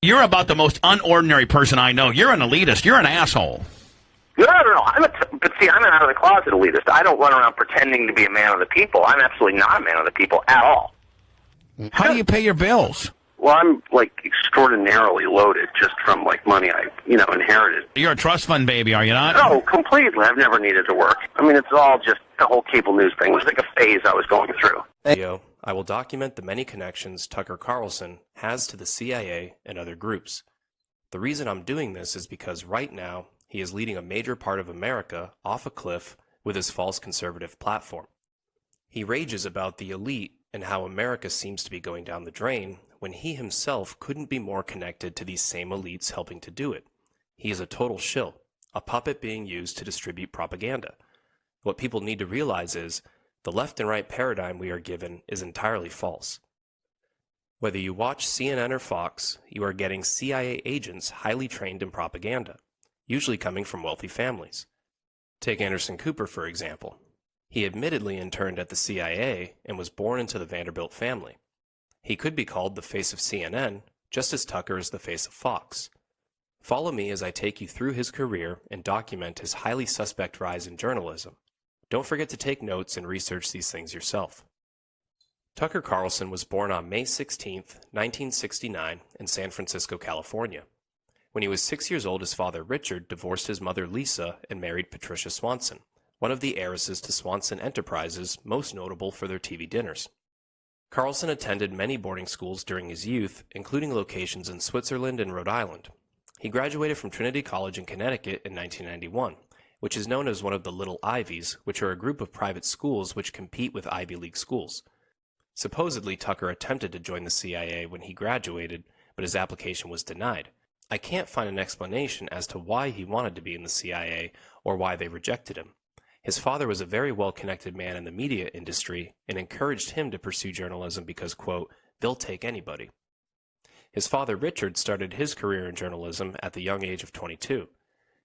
You're about the most unordinary person I know. You're an elitist. You're an asshole. No. But see, I'm an out of the closet elitist. I don't run around pretending to be a man of the people. I'm absolutely not a man of the people at all. How do you pay your bills? Well, I'm like extraordinarily loaded just from like money I, inherited. You're a trust fund baby, are you not? No, completely. I've never needed to work. I mean, it's all just the whole cable news thing. It was like a phase I was going through. Video, I will document the many connections Tucker Carlson has to the CIA and other groups. The reason I'm doing this is because right now he is leading a major part of America off a cliff with his false conservative platform. He rages about the elite and how America seems to be going down the drain when he himself couldn't be more connected to these same elites helping to do it. He is a total shill, a puppet being used to distribute propaganda. What people need to realize is the left and right paradigm we are given is entirely false. Whether you watch CNN or Fox, you are getting CIA agents highly trained in propaganda, usually coming from wealthy families. Take Anderson Cooper, for example. He admittedly interned at the CIA and was born into the Vanderbilt family. He could be called the face of CNN, just as Tucker is the face of Fox. Follow me as I take you through his career and document his highly suspect rise in journalism. Don't forget to take notes and research these things yourself. Tucker Carlson was born on May 16, 1969, in San Francisco, California. When he was 6 years old, his father Richard divorced his mother Lisa and married Patricia Swanson, one of the heiresses to Swanson Enterprises, most notable for their TV dinners. Carlson attended many boarding schools during his youth, including locations in Switzerland and Rhode Island. He graduated from Trinity College in Connecticut in 1991, which is known as one of the Little Ivies, which are a group of private schools which compete with Ivy League schools. Supposedly, Tucker attempted to join the CIA when he graduated, but his application was denied. I can't find an explanation as to why he wanted to be in the CIA or why they rejected him. His father was a very well-connected man in the media industry and encouraged him to pursue journalism because, quote, they'll take anybody. His father Richard started his career in journalism at the young age of 22.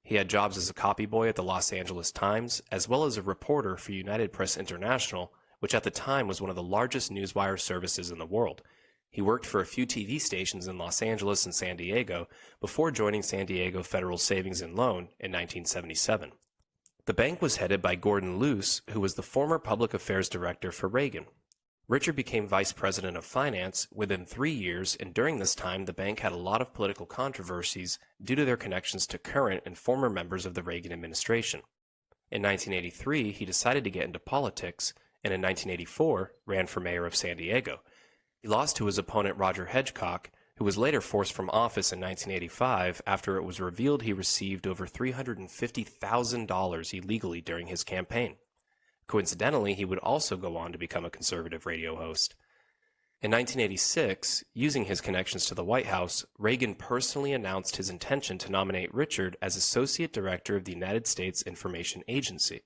He had jobs as a copy boy at the Los Angeles Times, as well as a reporter for United Press International, which at the time was one of the largest newswire services in the world. He worked for a few TV stations in Los Angeles and San Diego before joining San Diego Federal Savings and Loan in 1977. The bank was headed by Gordon Luce, who was the former public affairs director for Reagan. Richard became vice president of finance within 3 years, and during this time the bank had a lot of political controversies due to their connections to current and former members of the Reagan administration. In 1983, he decided to get into politics, and in 1984 ran for mayor of San Diego. He lost to his opponent Roger Hedgecock, who was later forced from office in 1985 after it was revealed he received over $350,000 illegally during his campaign. Coincidentally, he would also go on to become a conservative radio host. In 1986, using his connections to the White House, Reagan personally announced his intention to nominate Richard as Associate Director of the United States Information Agency.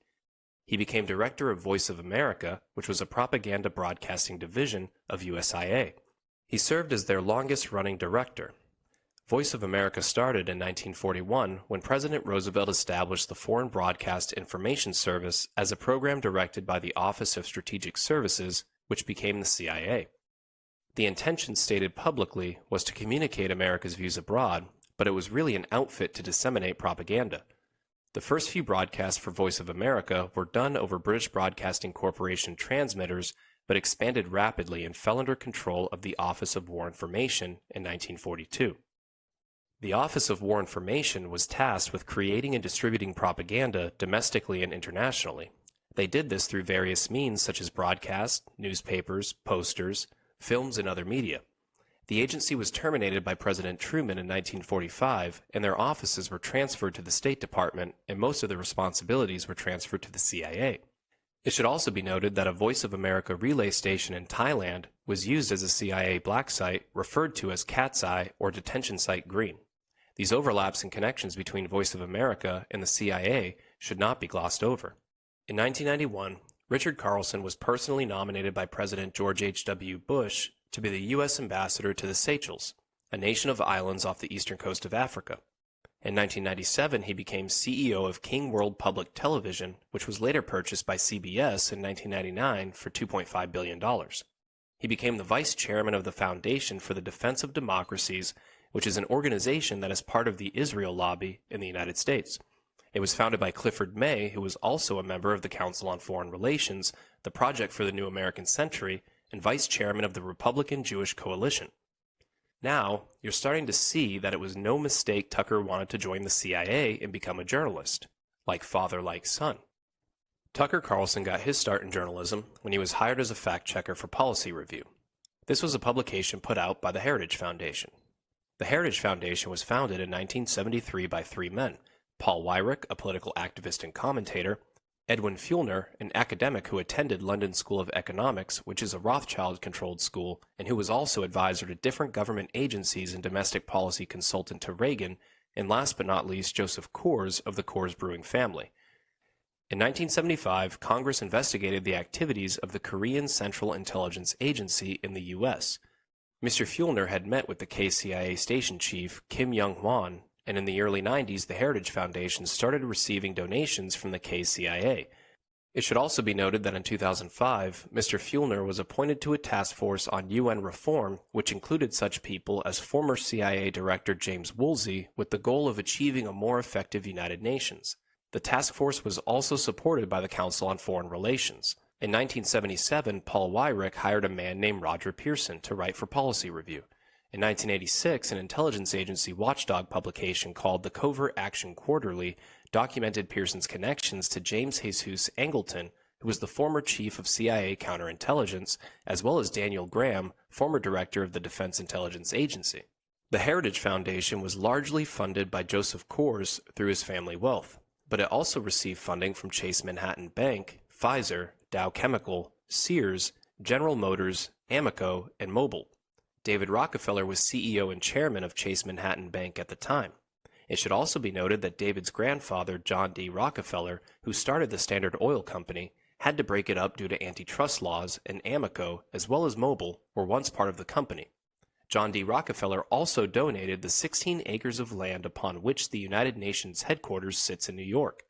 He became Director of Voice of America, which was a propaganda broadcasting division of USIA. He served as their longest-running director. Voice of America started in 1941 when President Roosevelt established the Foreign Broadcast Information Service as a program directed by the Office of Strategic Services, which became the CIA. The intention stated publicly was to communicate America's views abroad, but it was really an outfit to disseminate propaganda. The first few broadcasts for Voice of America were done over British Broadcasting Corporation transmitters, but expanded rapidly and fell under control of the Office of War Information in 1942. The Office of War Information was tasked with creating and distributing propaganda domestically and internationally. They did this through various means such as broadcasts, newspapers, posters, films, and other media. The agency was terminated by President Truman in 1945, and their offices were transferred to the State Department, and most of the responsibilities were transferred to the CIA. It should also be noted that a Voice of America relay station in Thailand was used as a CIA black site referred to as Cat's Eye or Detention Site Green. These overlaps and connections between Voice of America and the CIA should not be glossed over. In 1991, Richard Carlson was personally nominated by President George H.W. Bush to be the U.S. ambassador to the Seychelles, a nation of islands off the eastern coast of Africa. In 1997, he became CEO of King World Public Television, which was later purchased by CBS in 1999 for $2.5 billion. He became the vice chairman of the Foundation for the Defense of Democracies which is an organization that is part of the Israel lobby in the United States. It was founded by Clifford May, who was also a member of the Council on Foreign Relations, the Project for the New American Century, and vice chairman of the Republican Jewish Coalition. Now, you're starting to see that it was no mistake Tucker wanted to join the CIA and become a journalist, like father, like son. Tucker Carlson got his start in journalism when he was hired as a fact-checker for Policy Review. This was a publication put out by the Heritage Foundation. The Heritage Foundation was founded in 1973 by three men: Paul Weyrich, a political activist and commentator; Edwin Fuellner, an academic who attended London School of Economics, which is a Rothschild-controlled school, and who was also advisor to different government agencies and domestic policy consultant to Reagan; and last but not least, Joseph Coors of the Coors Brewing family. In 1975, Congress investigated the activities of the Korean Central Intelligence Agency in the U.S. Mr. Fuellner had met with the KCIA station chief, Kim Young-hwan, and in the early 90s, the Heritage Foundation started receiving donations from the KCIA. It should also be noted that in 2005, Mr. Fuellner was appointed to a task force on UN reform, which included such people as former CIA Director James Woolsey, with the goal of achieving a more effective United Nations. The task force was also supported by the Council on Foreign Relations. In 1977, Paul Weyrich hired a man named Roger Pearson to write for Policy Review. In 1986, an intelligence agency watchdog publication called the Covert Action Quarterly documented Pearson's connections to James Jesus Angleton, who was the former chief of CIA counterintelligence, as well as Daniel Graham, former director of the Defense Intelligence Agency. The Heritage Foundation was largely funded by Joseph Coors through his family wealth, but it also received funding from Chase Manhattan Bank, Pfizer, Dow Chemical, Sears, General Motors, Amoco, and Mobil. David Rockefeller was CEO and chairman of Chase Manhattan Bank at the time. It should also be noted that David's grandfather, John D. Rockefeller, who started the Standard Oil Company, had to break it up due to antitrust laws, and Amoco, as well as Mobil, were once part of the company. John D. Rockefeller also donated the 16 acres of land upon which the United Nations headquarters sits in New York.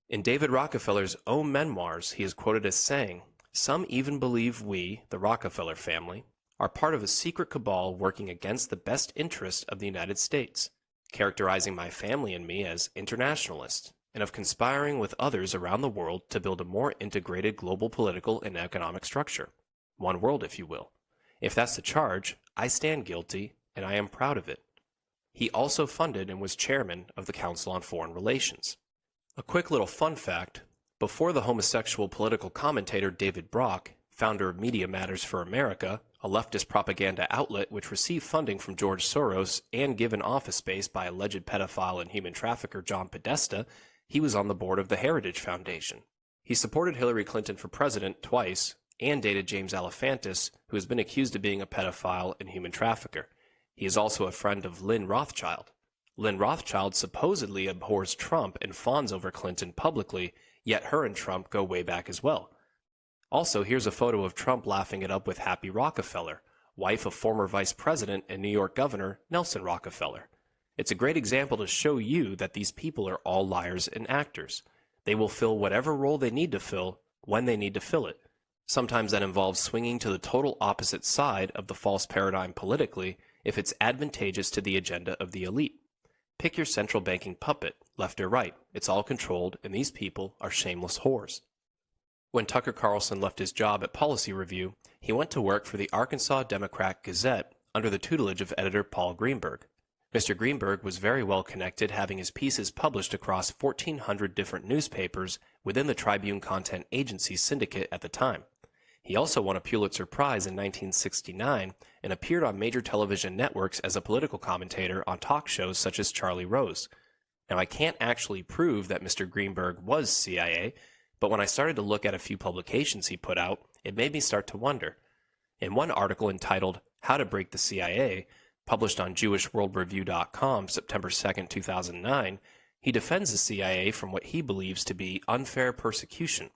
In David Rockefeller's own memoirs, he is quoted as saying, "Some even believe we, the Rockefeller family, are part of a secret cabal working against the best interest of the United States, characterizing my family and me as internationalists, and of conspiring with others around the world to build a more integrated global political and economic structure. One world, if you will. If that's the charge, I stand guilty, and I am proud of it." He also funded and was chairman of the Council on Foreign Relations. A quick little fun fact: before the homosexual political commentator David Brock, founder of Media Matters for America, a leftist propaganda outlet which received funding from George Soros and given office space by alleged pedophile and human trafficker John Podesta, he was on the board of the Heritage Foundation. He supported Hillary Clinton for president twice, and dated James Alefantis, who has been accused of being a pedophile and human trafficker. He is also a friend of Lynn Rothschild. Lynn Rothschild supposedly abhors Trump and fawns over Clinton publicly, yet her and Trump go way back as well. Also, here's a photo of Trump laughing it up with Happy Rockefeller, wife of former Vice President and New York Governor Nelson Rockefeller. It's a great example to show you that these people are all liars and actors. They will fill whatever role they need to fill when they need to fill it. Sometimes that involves swinging to the total opposite side of the false paradigm politically if it's advantageous to the agenda of the elite. Pick your central banking puppet, left or right. It's all controlled, and these people are shameless whores. When Tucker Carlson left his job at Policy Review, he went to work for the Arkansas Democrat Gazette under the tutelage of editor Paul Greenberg. Mr. Greenberg was very well connected, having his pieces published across 1,400 different newspapers within the Tribune Content Agency syndicate at the time. He also won a Pulitzer Prize in 1969 and appeared on major television networks as a political commentator on talk shows such as Charlie Rose. Now, I can't actually prove that Mr. Greenberg was CIA, but when I started to look at a few publications he put out, it made me start to wonder. In one article entitled How to Break the CIA, published on JewishWorldReview.com September 2, 2009, he defends the CIA from what he believes to be unfair persecution.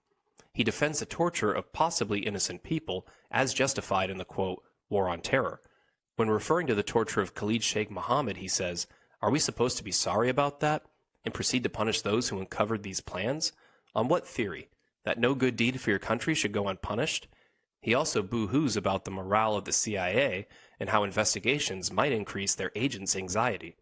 He defends the torture of possibly innocent people as justified in the, quote, War on Terror. When referring to the torture of Khalid Sheikh Mohammed, he says, "Are we supposed to be sorry about that and proceed to punish those who uncovered these plans? On what theory? That no good deed for your country should go unpunished?" He also boo-hoos about the morale of the CIA and how investigations might increase their agents' anxiety.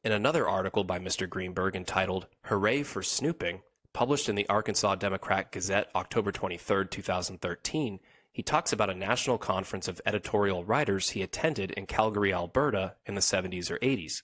In another article by Mr. Greenberg entitled "Hooray for Snooping," published in the Arkansas Democrat-Gazette October 23, 2013, he talks about a national conference of editorial writers he attended in Calgary, Alberta in the 70s or 80s.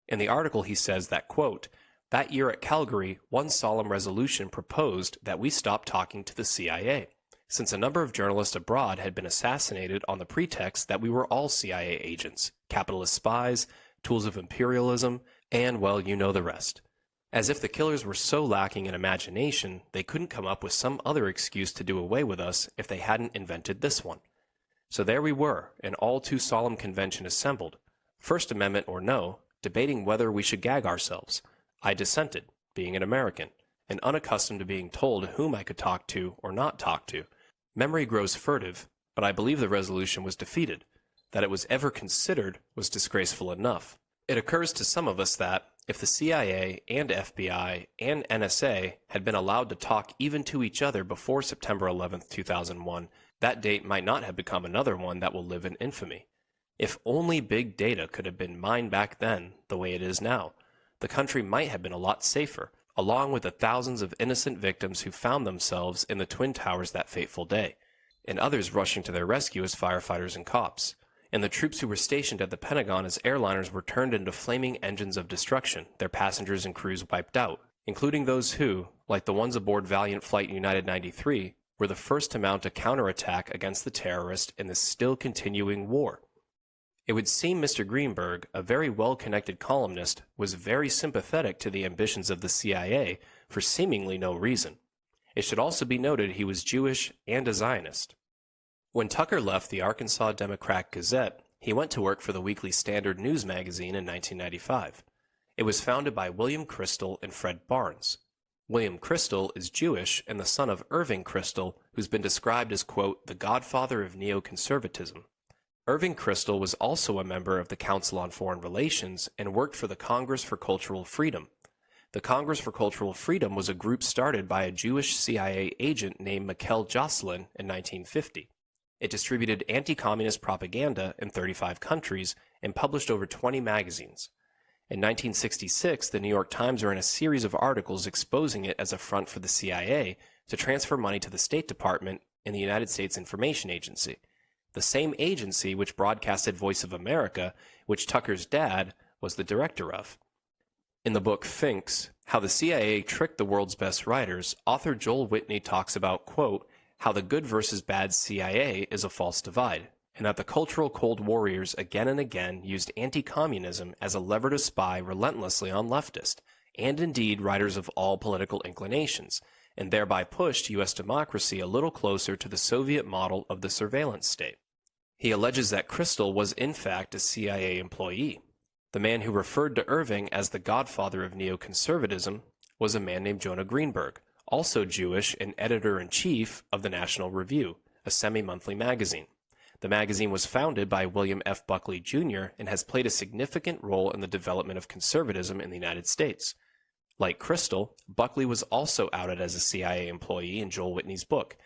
In the article he says that, quote, "That year at Calgary, one solemn resolution proposed that we stop talking to the CIA, since a number of journalists abroad had been assassinated on the pretext that we were all CIA agents, capitalist spies, tools of imperialism, and, well, you know the rest. As if the killers were so lacking in imagination, they couldn't come up with some other excuse to do away with us if they hadn't invented this one. So there we were, an all too solemn convention assembled, First Amendment or no, debating whether we should gag ourselves. I dissented, being an American, and unaccustomed to being told whom I could talk to or not talk to. Memory grows furtive, but I believe the resolution was defeated. That it was ever considered was disgraceful enough. It occurs to some of us that, if the CIA and FBI and NSA had been allowed to talk even to each other before September 11, 2001, that date might not have become another one that will live in infamy. If only big data could have been mined back then the way it is now, the country might have been a lot safer, along with the thousands of innocent victims who found themselves in the Twin Towers that fateful day, and others rushing to their rescue as firefighters and cops, and the troops who were stationed at the Pentagon as airliners were turned into flaming engines of destruction, their passengers and crews wiped out, including those who, like the ones aboard Valiant Flight United 93, were the first to mount a counterattack against the terrorists in this still continuing war. It would seem Mr. Greenberg, a very well-connected columnist, was very sympathetic to the ambitions of the CIA for seemingly no reason. It should also be noted he was Jewish and a Zionist. When Tucker left the Arkansas Democrat-Gazette, he went to work for the Weekly Standard news magazine in 1995. It was founded by William Kristol and Fred Barnes. William Kristol is Jewish and the son of Irving Kristol, who's been described as, quote, the godfather of neoconservatism. Irving Kristol was also a member of the Council on Foreign Relations and worked for the Congress for Cultural Freedom. The Congress for Cultural Freedom was a group started by a Jewish CIA agent named Mikhail Jocelyn in 1950. It distributed anti-communist propaganda in 35 countries and published over 20 magazines. In 1966, the New York Times ran a series of articles exposing it as a front for the CIA to transfer money to the State Department and the United States Information Agency, the same agency which broadcasted Voice of America, which Tucker's dad was the director of. In the book Finks, How the CIA Tricked the World's Best Writers, author Joel Whitney talks about, quote, how the good versus bad CIA is a false divide, and that the cultural Cold Warriors again and again used anti-communism as a lever to spy relentlessly on leftists, and indeed writers of all political inclinations, and thereby pushed U.S. democracy a little closer to the Soviet model of the surveillance state. He alleges that Kristol was in fact a CIA employee. The man who referred to Irving as the godfather of neoconservatism was a man named Jonah Greenberg, also Jewish and editor-in-chief of the National Review, a semi-monthly magazine. The magazine was founded by William F. Buckley, Jr. and has played a significant role in the development of conservatism in the United States. Like Kristol, Buckley was also outed as a CIA employee in Joel Whitney's book.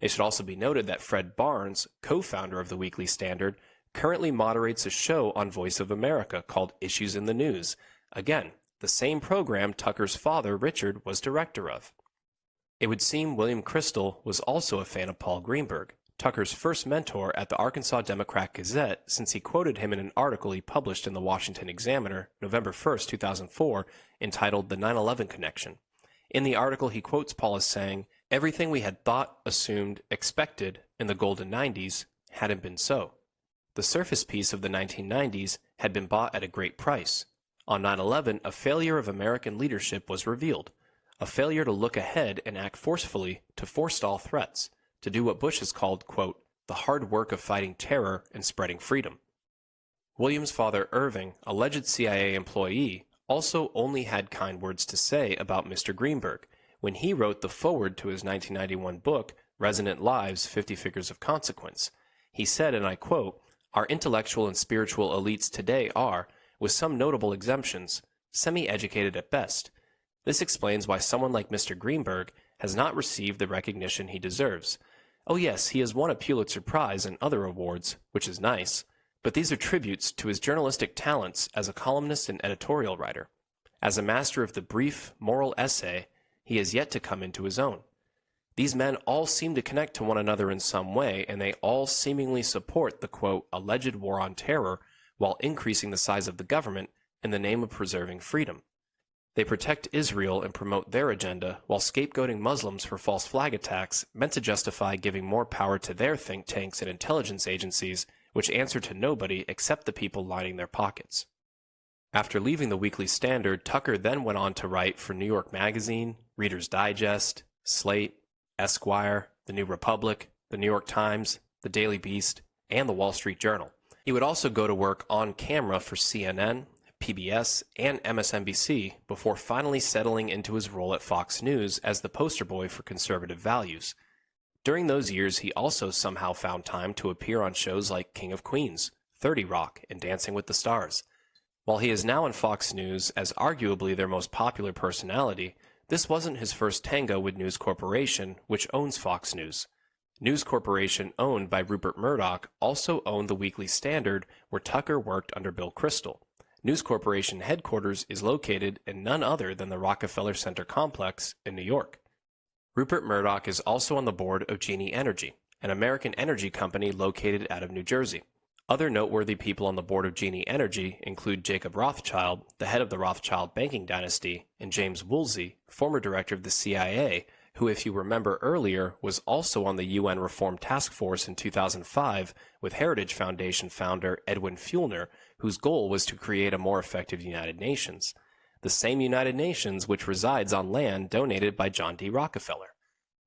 It should also be noted that Fred Barnes, co-founder of the Weekly Standard, currently moderates a show on Voice of America called Issues in the News. Again, the same program Tucker's father, Richard, was director of. It would seem William Kristol was also a fan of Paul Greenberg, Tucker's first mentor at the Arkansas Democrat-Gazette, since he quoted him in an article he published in the Washington Examiner, November 1, 2004, entitled The 9/11 Connection. In the article, he quotes Paul as saying, everything we had thought, assumed, expected in the golden 90s hadn't been so. The surface piece of the 1990s had been bought at a great price. On 9/11, a failure of American leadership was revealed, a failure to look ahead and act forcefully to forestall threats, to do what Bush has called, quote, the hard work of fighting terror and spreading freedom. William's father, Irving, alleged CIA employee, also only had kind words to say about Mr. Greenberg when he wrote the foreword to his 1991 book, Resonant Lives, 50 Figures of Consequence. He said, and I quote, our intellectual and spiritual elites today are, with some notable exemptions, semi-educated at best. This explains why someone like Mr. Greenberg has not received the recognition he deserves. Oh yes, he has won a Pulitzer Prize and other awards, which is nice, but these are tributes to his journalistic talents as a columnist and editorial writer. As a master of the brief, moral essay, he has yet to come into his own. These men all seem to connect to one another in some way, and they all seemingly support the, quote, alleged war on terror while increasing the size of the government in the name of preserving freedom. They protect Israel and promote their agenda while scapegoating Muslims for false flag attacks meant to justify giving more power to their think tanks and intelligence agencies, which answer to nobody except the people lining their pockets. After leaving the Weekly Standard, Tucker then went on to write for New York Magazine, Reader's Digest, Slate, Esquire, The New Republic, The New York Times, The Daily Beast, and The Wall Street Journal. He would also go to work on camera for CNN, PBS, and MSNBC before finally settling into his role at Fox News as the poster boy for conservative values. During those years, he also somehow found time to appear on shows like King of Queens, 30 Rock, and Dancing with the Stars. While he is now on Fox News as arguably their most popular personality, this wasn't his first tango with News Corporation, which owns Fox News. News Corporation, owned by Rupert Murdoch, also owned the Weekly Standard, where Tucker worked under Bill Kristol. News Corporation headquarters is located in none other than the Rockefeller Center complex in New York. Rupert Murdoch is also on the board of Genie Energy, an American energy company located out of New Jersey. Other noteworthy people on the board of Genie Energy include Jacob Rothschild, the head of the Rothschild banking dynasty, and James Woolsey, former director of the CIA, who, if you remember earlier, was also on the UN Reform Task Force in 2005 with Heritage Foundation founder Edwin Fuellner, whose goal was to create a more effective United Nations. The same United Nations which resides on land donated by John D. Rockefeller.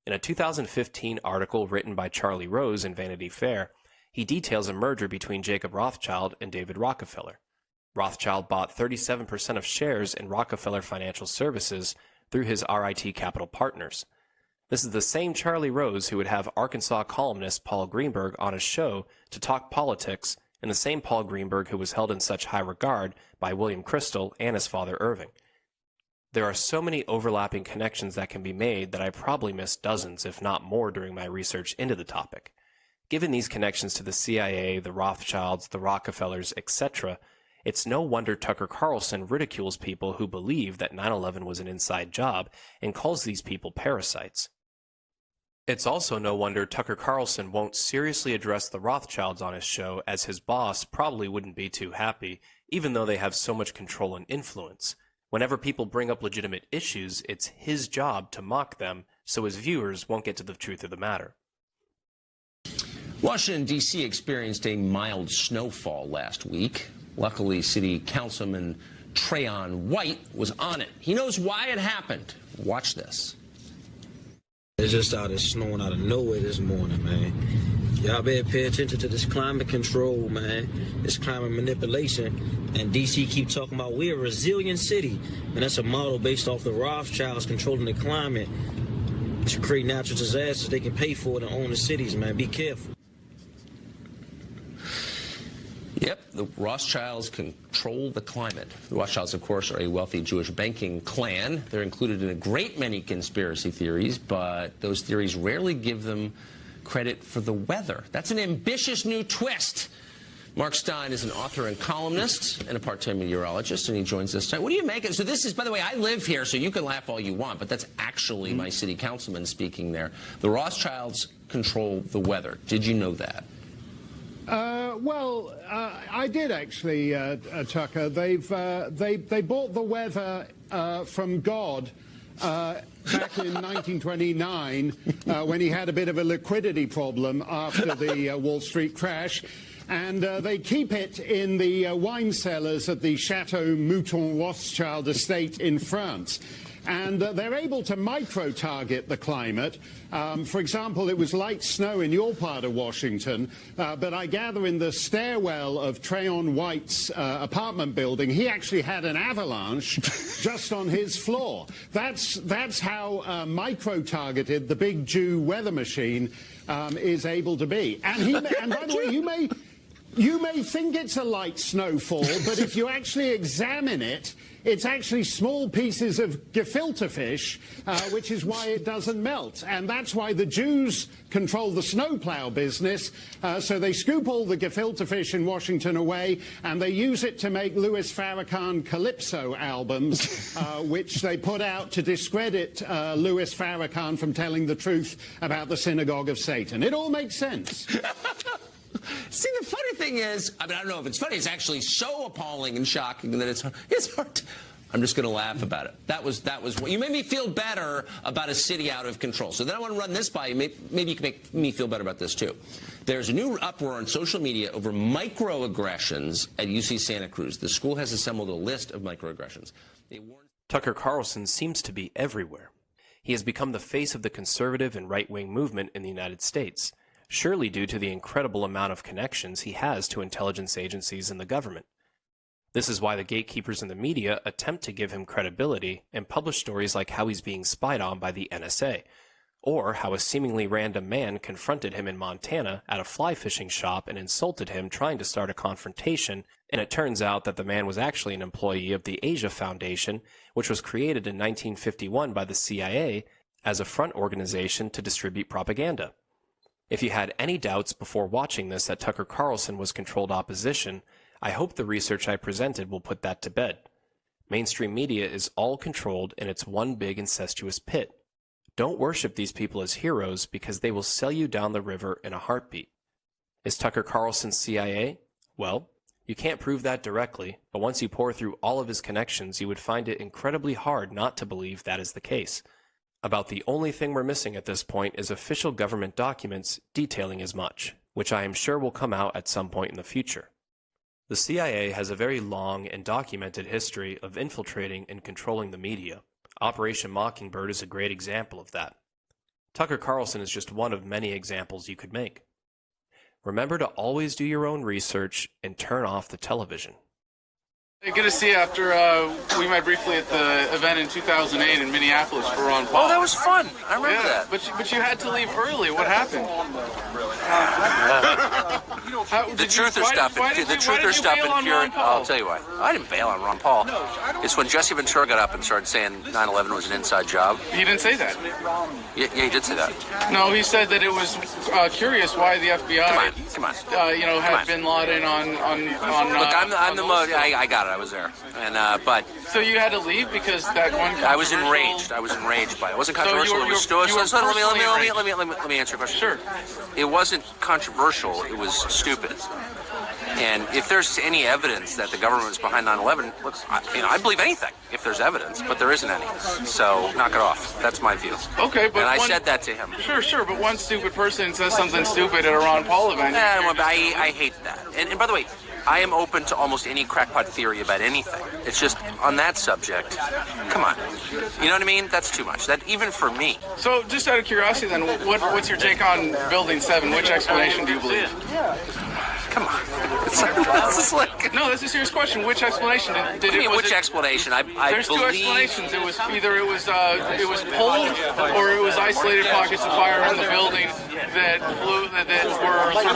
In a 2015 article written by Charlie Rose in Vanity Fair, he details a merger between Jacob Rothschild and David Rockefeller. Rothschild bought 37% of shares in Rockefeller Financial Services through his RIT Capital Partners. This is the same Charlie Rose who would have Arkansas columnist Paul Greenberg on his show to talk politics, and the same Paul Greenberg who was held in such high regard by William Kristol and his father Irving. There are so many overlapping connections that can be made that I probably missed dozens, if not more, during my research into the topic. Given these connections to the CIA, the Rothschilds, the Rockefellers, etc., it's no wonder Tucker Carlson ridicules people who believe that 9/11 was an inside job and calls these people parasites. It's also no wonder Tucker Carlson won't seriously address the Rothschilds on his show, as his boss probably wouldn't be too happy, even though they have so much control and influence. Whenever people bring up legitimate issues, it's his job to mock them so his viewers won't get to the truth of the matter. Washington, D.C. experienced a mild snowfall last week. Luckily, City Councilman Trayon White was on it. He knows why it happened. Watch this. It just started snowing out of nowhere this morning, man. Y'all better pay attention to this climate control, man. This climate manipulation. And D.C. keep talking about we're a resilient city. And that's a model based off the Rothschilds controlling the climate to create natural disasters. They can pay for it and own the cities, man. Be careful. Yep, the Rothschilds control the climate. The Rothschilds, of course, are a wealthy Jewish banking clan. They're included in a great many conspiracy theories, but those theories rarely give them credit for the weather. That's an ambitious new twist. Mark Stein is an author and columnist and a part-time meteorologist, and he joins us tonight. What do you make of it? So this is, by the way, I live here, so you can laugh all you want, but that's actually my city councilman speaking there. The Rothschilds control the weather. Did you know that? I did actually, Tucker. They bought the weather from God back in 1929 when he had a bit of a liquidity problem after the Wall Street crash. And they keep it in the wine cellars at the Chateau Mouton Rothschild estate in France. And they're able to micro-target the climate. For example, it was light snow in your part of Washington, but I gather in the stairwell of Trayon White's apartment building, he actually had an avalanche just on his floor. That's how micro-targeted the big Jew weather machine is able to be. And by the way, You may think it's a light snowfall, but if you actually examine it, it's actually small pieces of gefilte fish, which is why it doesn't melt. And that's why the Jews control the snowplow business. So they scoop all the gefilte fish in Washington away, and they use it to make Louis Farrakhan Calypso albums, which they put out to discredit Louis Farrakhan from telling the truth about the Synagogue of Satan. It all makes sense. See, the funny thing is, I don't know if it's funny, it's actually so appalling and shocking that it's hard to, I'm just going to laugh about it. That was what you made me feel better about a city out of control. So then I want to run this by you. Maybe you can make me feel better about this too. There's a new uproar on social media over microaggressions at UC Santa Cruz. The school has assembled a list of microaggressions. Tucker Carlson seems to be everywhere. He has become the face of the conservative and right-wing movement in the United States, surely due to the incredible amount of connections he has to intelligence agencies and the government. This is why the gatekeepers in the media attempt to give him credibility and publish stories like how he's being spied on by the NSA, or how a seemingly random man confronted him in Montana at a fly fishing shop and insulted him trying to start a confrontation, and it turns out that the man was actually an employee of the Asia Foundation, which was created in 1951 by the CIA as a front organization to distribute propaganda. If you had any doubts before watching this that Tucker Carlson was controlled opposition, I hope the research I presented will put that to bed. Mainstream media is all controlled and it's one big incestuous pit. Don't worship these people as heroes because they will sell you down the river in a heartbeat. Is Tucker Carlson CIA? Well, you can't prove that directly, but once you pour through all of his connections, you would find it incredibly hard not to believe that is the case. About the only thing we're missing at this point is official government documents detailing as much, which I am sure will come out at some point in the future. The CIA has a very long and documented history of infiltrating and controlling the media. Operation Mockingbird is a great example of that. Tucker Carlson is just one of many examples you could make. Remember to always do your own research and turn off the television. Hey, good to see you after we met briefly at the event in 2008 in Minneapolis for Ron Paul. Oh, that was fun. I remember that. But you had to leave early. What happened? The truther stuff. The truther stuff in Pure. I'll tell you why. I didn't bail on Ron Paul. It's when Jesse Ventura got up and started saying 9/11 was an inside job. He didn't say that. Yeah, he did say that. No, he said that it was curious why the FBI, Come on. had Bin Laden on. Look, I'm the most. I got it. I was there, and but. So you had to leave because that one. I was enraged. I was enraged by it. It wasn't controversial. It was still. Let me answer your question. Sure. It wasn't controversial. It was stupid. And if there's any evidence that the government was behind 9/11, look, I believe anything if there's evidence, but there isn't any. So knock it off. That's my view. Okay, but and I said that to him. Sure, but one stupid person says something stupid at a Ron Paul event. I hate that. And by the way, I am open to almost any crackpot theory about anything. It's just on that subject. Come on, you know what I mean? That's too much. That even for me. So, just out of curiosity, then, what's your take on Building 7? Which explanation do you believe? Come on. No, that's a serious question. Which explanation did it? Which explanation? I There's believe... two explanations. It was either it was pulled or it was isolated pockets of fire in the building that were sort of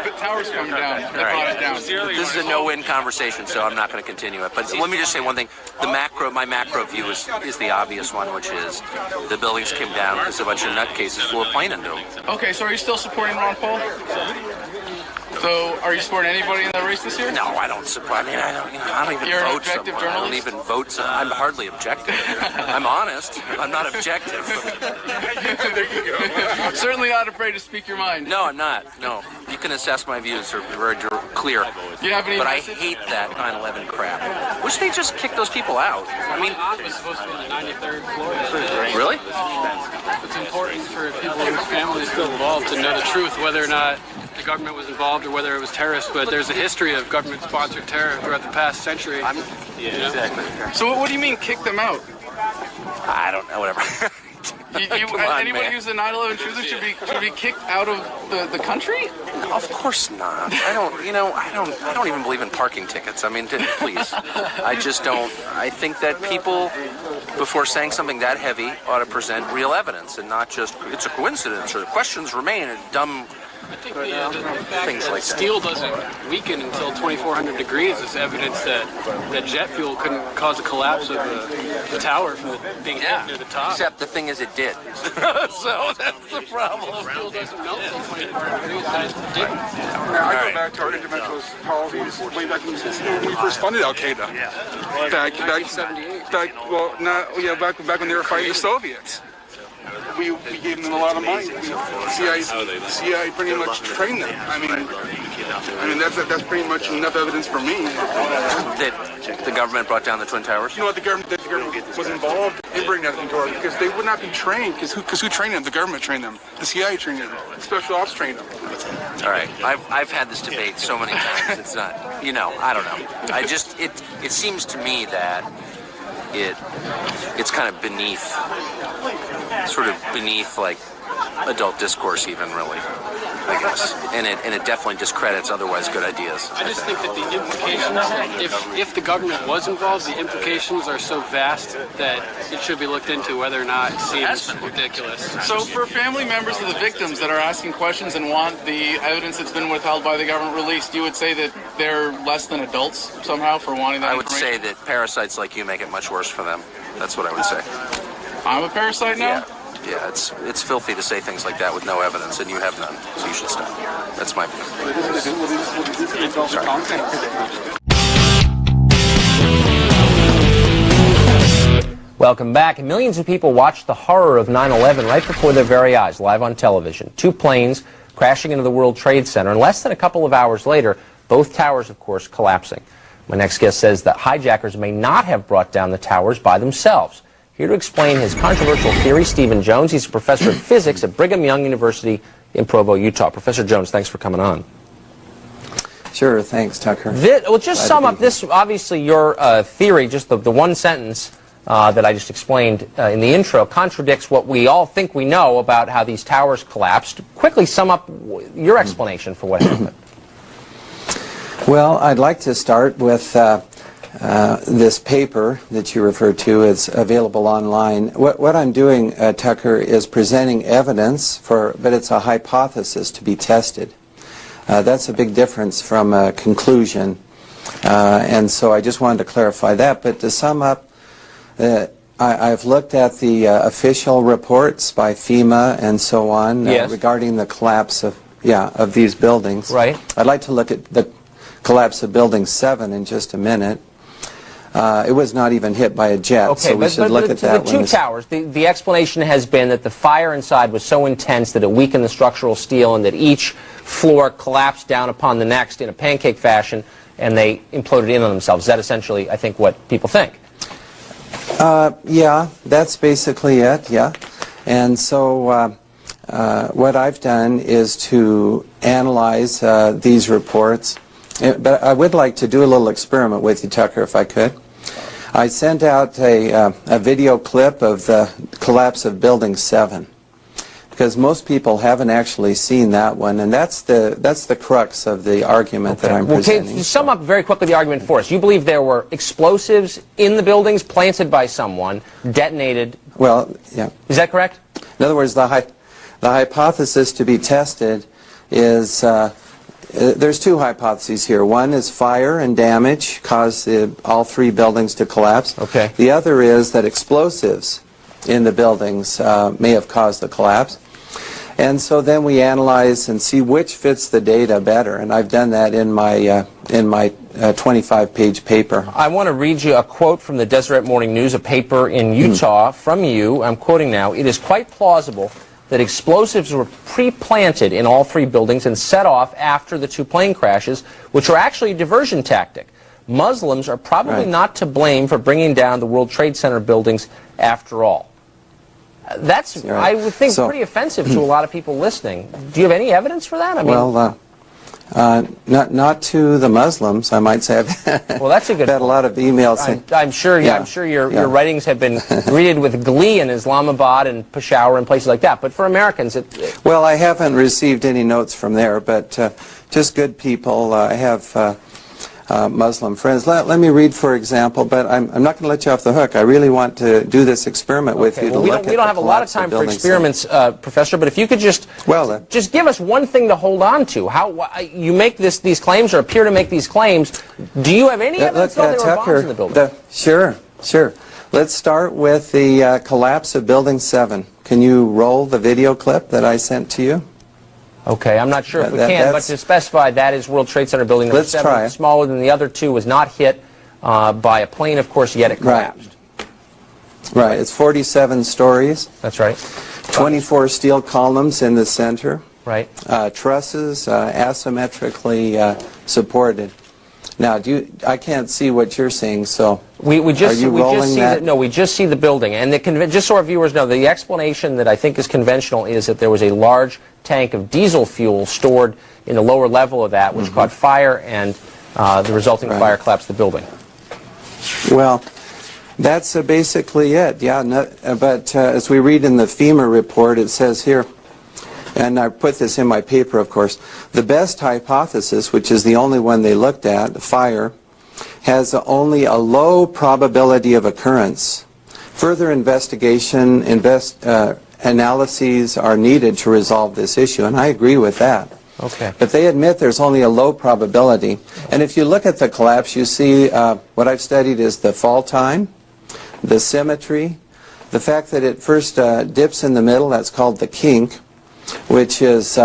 the towers coming down. That brought it down. This is a no-win conversation, so I'm not going to continue it. But let me just say one thing: my macro view is the obvious one, which is the buildings came down because a bunch of nutcases flew a plane into them. Okay, so are you still supporting Ron Paul? So, are you supporting anybody in the race this year? No, I don't support. I don't even You're vote an objective someone. journalist? I don't even vote someone. I'm hardly objective. I'm honest. I'm not objective. Certainly not afraid to speak your mind. No, I'm not. No, you can assess my views. They're very clear. You have any but message? I hate that 9/11 crap. Wish they just kick those people out. I mean, it was supposed to be the 93rd floor. Really? It's important for people whose families still involved to know the truth, whether or not the government was involved or whether it was terrorists. But there's a history of government-sponsored terror throughout the past century. Exactly. So what do you mean kick them out? I don't know. Whatever. Anybody who's a 9/11 truther should be kicked out of the country? No, of course not. I don't even believe in parking tickets. I mean, please. I just don't. I think that people, before saying something that heavy, ought to present real evidence and not just it's a coincidence or questions remain and dumb think Things like that. steel doesn't weaken until 2,400 degrees is evidence that jet fuel couldn't cause a collapse of the tower from being hit near the top. Except the thing is, it did. So that's the problem. Steel doesn't melt until 2,400 degrees. It didn't. I go back to our interventionist policies way back when we first funded Al Qaeda. Back when they were fighting the Soviets. We gave them a lot of money. CIA pretty much trained them. I mean that's pretty much enough evidence for me. That the government brought down the Twin Towers? You know what, the government was involved in bringing that into our, because they would not be trained, because who trained them? The government trained them. The CIA trained them. Special ops trained them. All right, I've had this debate so many times. It's not, I don't know. It seems to me that it's kind of beneath like adult discourse, even, really, I guess, and it definitely discredits otherwise good ideas. I just think that the implications, if the government was involved, the implications are so vast that it should be looked into whether or not it seems ridiculous. So for family members of the victims that are asking questions and want the evidence that's been withheld by the government released, you would say that they're less than adults somehow for wanting that I would say information? that parasites like you make it much worse for them. That's what I would say. I'm a parasite now? Yeah, it's filthy to say things like that with no evidence, and you have none, so you should stop. That's my view. Welcome back. Millions of people watched the horror of 9/11 right before their very eyes, live on television. 2 planes crashing into the World Trade Center, and less than a couple of hours later, both towers, of course, collapsing. My next guest says that hijackers may not have brought down the towers by themselves. Here to explain his controversial theory, Stephen Jones. He's a professor of physics at Brigham Young University in Provo, Utah. Professor Jones, thanks for coming on. Sure, thanks, Tucker. Well, just sum up this, obviously, your theory, just the one sentence that I just explained in the intro, contradicts what we all think we know about how these towers collapsed. Quickly sum up your explanation for what happened. Well, I'd like to start with this paper that you referred to. It's available online. What I'm doing, Tucker, is presenting evidence but it's a hypothesis to be tested. That's a big difference from a conclusion, and so I just wanted to clarify that. But to sum up, I've looked at the official reports by FEMA and so on regarding the collapse of these buildings. Right. I'd like to look at the collapse of Building 7 in just a minute. It was not even hit by a jet, okay, so we should look at that one. The 2 towers, the explanation has been that the fire inside was so intense that it weakened the structural steel and that each floor collapsed down upon the next in a pancake fashion, and they imploded in on themselves. Is that essentially, I think, what people think? Yeah, that's basically it, yeah. And so what I've done is to analyze these reports. But I would like to do a little experiment with you, Tucker, if I could. I sent out a video clip of the collapse of Building 7, because most people haven't actually seen that one, and that's the crux of the argument that I'm presenting. Okay, sum up very quickly the argument for us. You believe there were explosives in the buildings planted by someone, detonated. Well, yeah. Is that correct? In other words, the hypothesis to be tested is there's 2 hypotheses here. One is fire and damage caused all 3 buildings to collapse. Okay. The other is that explosives in the buildings may have caused the collapse. And so then we analyze and see which fits the data better. And I've done that in my 25-page paper. I want to read you a quote from the Deseret Morning News, a paper in Utah from you. I'm quoting now. It is quite plausible that explosives were pre-planted in all 3 buildings and set off after the 2 plane crashes, which were actually a diversion tactic. Muslims are probably not to blame for bringing down the World Trade Center buildings after all. That's, I would think, pretty offensive to a lot of people listening. Do you have any evidence for that? I mean, well, not to the Muslims, I might say. Well, that's a good. I've had a lot of emails. I'm sure your writings have been greeted with glee in Islamabad and Peshawar and places like that. But for Americans, well, I haven't received any notes from there, but just good people. I have Muslim friends. Let me read, for example, but I'm not going to let you off the hook. I really want to do this experiment with you. Well, we don't have a lot of time for experiments, Professor, but if you could just give us one thing to hold on to. How you make these claims or appear to make these claims. Do you have any evidence that there were bombs in the building? Sure. Let's start with the collapse of Building 7. Can you roll the video clip that I sent to you? Okay, I'm not sure if we can, but to specify, that is World Trade Center building number 7. Try it. Smaller than the other two, was not hit by a plane, of course, yet it collapsed. Right. It's 47 stories. That's right. 24 steel columns in the center. Right. Trusses asymmetrically supported. Now, I can't see what you're seeing, so we just see that? No, we just see the building, and just so our viewers know, the explanation that I think is conventional is that there was a large tank of diesel fuel stored in the lower level of that, which caught fire, and the resulting fire collapsed the building. Well, that's basically it. Yeah, but as we read in the FEMA report, it says here, and I put this in my paper, of course, the best hypothesis, which is the only one they looked at, fire, has only a low probability of occurrence. Further investigation, analyses are needed to resolve this issue, and I agree with that. Okay. But they admit there's only a low probability. And if you look at the collapse, you see what I've studied is the fall time, the symmetry, the fact that it first dips in the middle, that's called the kink, which is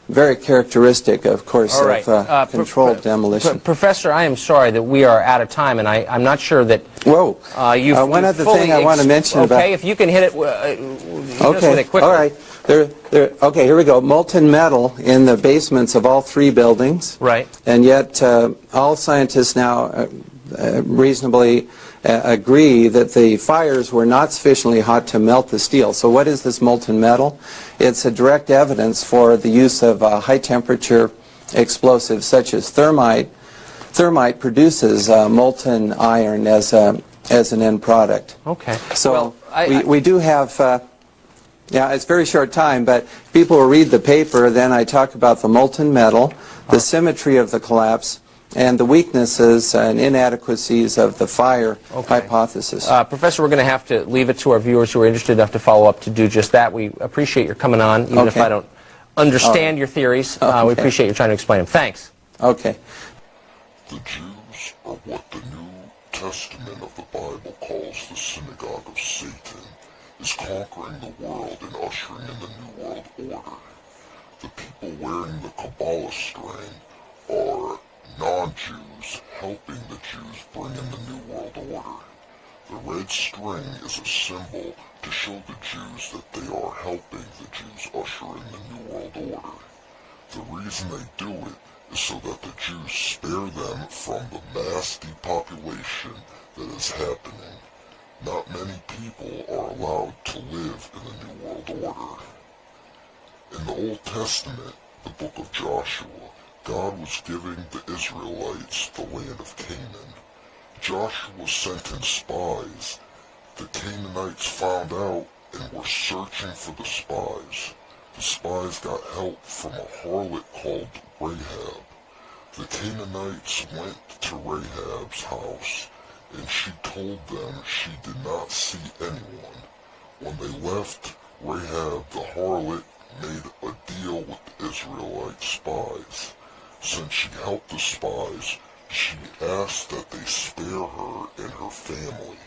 very characteristic, of course, of controlled demolition. Professor, I am sorry that we are out of time, and I'm not sure that one other thing I want to mention about... Okay, if you can hit it, with it quickly. All right. Okay, here we go. Molten metal in the basements of all 3 buildings. Right. And yet all scientists now reasonably agree that the fires were not sufficiently hot to melt the steel. So what is this molten metal? It's a direct evidence for the use of high temperature explosives such as thermite. Thermite produces molten iron as an end product. Okay. So we do have... yeah, it's a very short time, but people will read the paper, then I talk about the molten metal, the symmetry of the collapse, and the weaknesses and inadequacies of the fire hypothesis. Professor, we're going to have to leave it to our viewers who are interested enough to follow up to do just that. We appreciate your coming on, even if I don't understand your theories. We appreciate you trying to explain them. Thanks. Okay. The Jews are what the New Testament of the Bible calls the synagogue of Satan, is conquering the world and ushering in the New World Order. The people wearing the Kabbalah string are non-Jews helping the Jews bring in the New World Order. The red string is a symbol to show the Jews that they are helping the Jews usher in the New World Order. The reason they do it is so that the Jews spare them from the mass depopulation that is happening. Not many people are allowed to live in the New World Order. In the Old Testament, the book of Joshua, God was giving the Israelites the land of Canaan. Joshua sent in spies. The Canaanites found out and were searching for the spies. The spies got help from a harlot called Rahab. The Canaanites went to Rahab's house, and she told them she did not see anyone. When they left, Rahab the harlot made a deal with the Israelite spies. Since she helped the spies, she asked that they spare her and her family.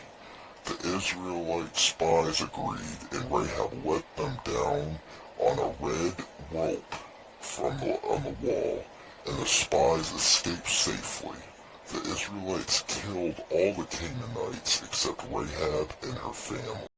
The Israelite spies agreed, and Rahab let them down on a red rope on the wall, and the spies escaped safely. The Israelites killed all the Canaanites except Rahab and her family.